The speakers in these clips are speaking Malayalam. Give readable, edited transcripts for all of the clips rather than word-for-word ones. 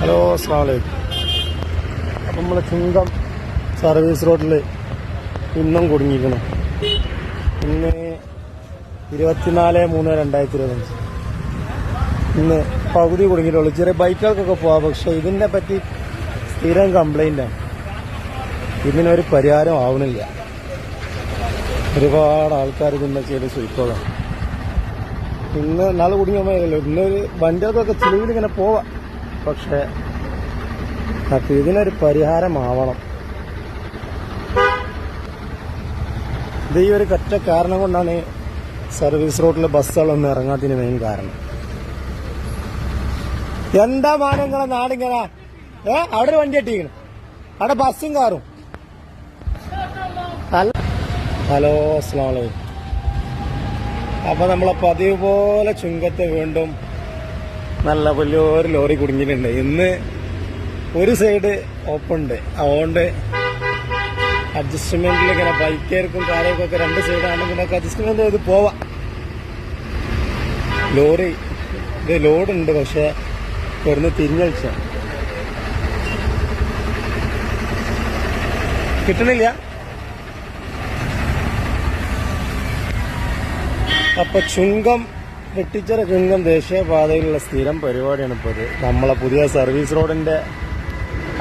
ഹലോ, അസ്സലാമു അലൈക്കും. അപ്പം നമ്മൾ ചുങ്കം സർവീസ് റോഡിൽ ഇന്നും കുടുങ്ങിയിരിക്കണം. ഇന്ന് 24/3/2025. ഇന്ന് പകുതി കുടുങ്ങിയിട്ടുള്ളൂ. ചെറിയ ബൈക്കുകൾക്കൊക്കെ പോവാം. പക്ഷെ ഇതിനെ പറ്റി സ്ഥിരം കംപ്ലൈൻ്റാണ്. ഇതിനൊരു പരിഹാരം ആവണില്ല. ഒരുപാട് ആൾക്കാർ ഇതിൻ്റെ ചെയ്ത് സുഖമാണ്. ഇന്ന് നാളെ കുടുങ്ങിയല്ലോ. ഇന്നൊരു വണ്ടികൾക്കൊക്കെ ചിലവിലിങ്ങനെ പോവാം. പക്ഷെ ഇതിനൊരു പരിഹാരമാവണം. ഇത് ഈ ഒരു ഒറ്റ കാരണം കൊണ്ടാണ് സർവീസ് റോഡിലെ ബസ്സുകളൊന്നും ഇറങ്ങാത്തതിന് മെയിൻ കാരണം. എന്താ മാനങ്ങളെ നാടിങ്ങനെ അവിടെ ഒരു വണ്ടി കെട്ടിയിരിക്കണം, അവിടെ ബസ്സും കാറും. ഹലോ, അസ്സലാമു അലൈക്കും. അപ്പൊ നമ്മളെ പതിവ് പോലെ ചുങ്കത്ത് വീണ്ടും നല്ല വലിയൊരു ലോറി കുടുങ്ങിയിട്ടുണ്ട്. ഇന്ന് ഒരു സൈഡ് ഓപ്പൺ ഉണ്ട്, അതുകൊണ്ട് അഡ്ജസ്റ്റ്മെന്റിൽ ഇങ്ങനെ ബൈക്കാർക്കും കാറുകൾക്കൊക്കെ രണ്ട് സൈഡാണെങ്കിൽ അഡ്ജസ്റ്റ്മെന്റ് ചെയ്ത് പോവാം. ലോറി ഇത് ലോഡുണ്ട്, പക്ഷെ ഇവിടുന്ന് തിരിഞ്ഞളിച്ച കിട്ടണില്ല. അപ്പൊ ചുങ്കം വെട്ടിച്ചിറ ചുങ്കം ദേശീയപാതയിലുള്ള സ്ഥിരം പരിപാടിയാണ് ഇപ്പോൾ ഇത്. നമ്മളെ പുതിയ സർവീസ് റോഡിന്റെ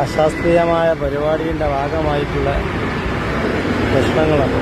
അശാസ്ത്രീയമായ പരിപാടിയുടെ ഭാഗമായിട്ടുള്ള പ്രശ്നങ്ങളാണ്.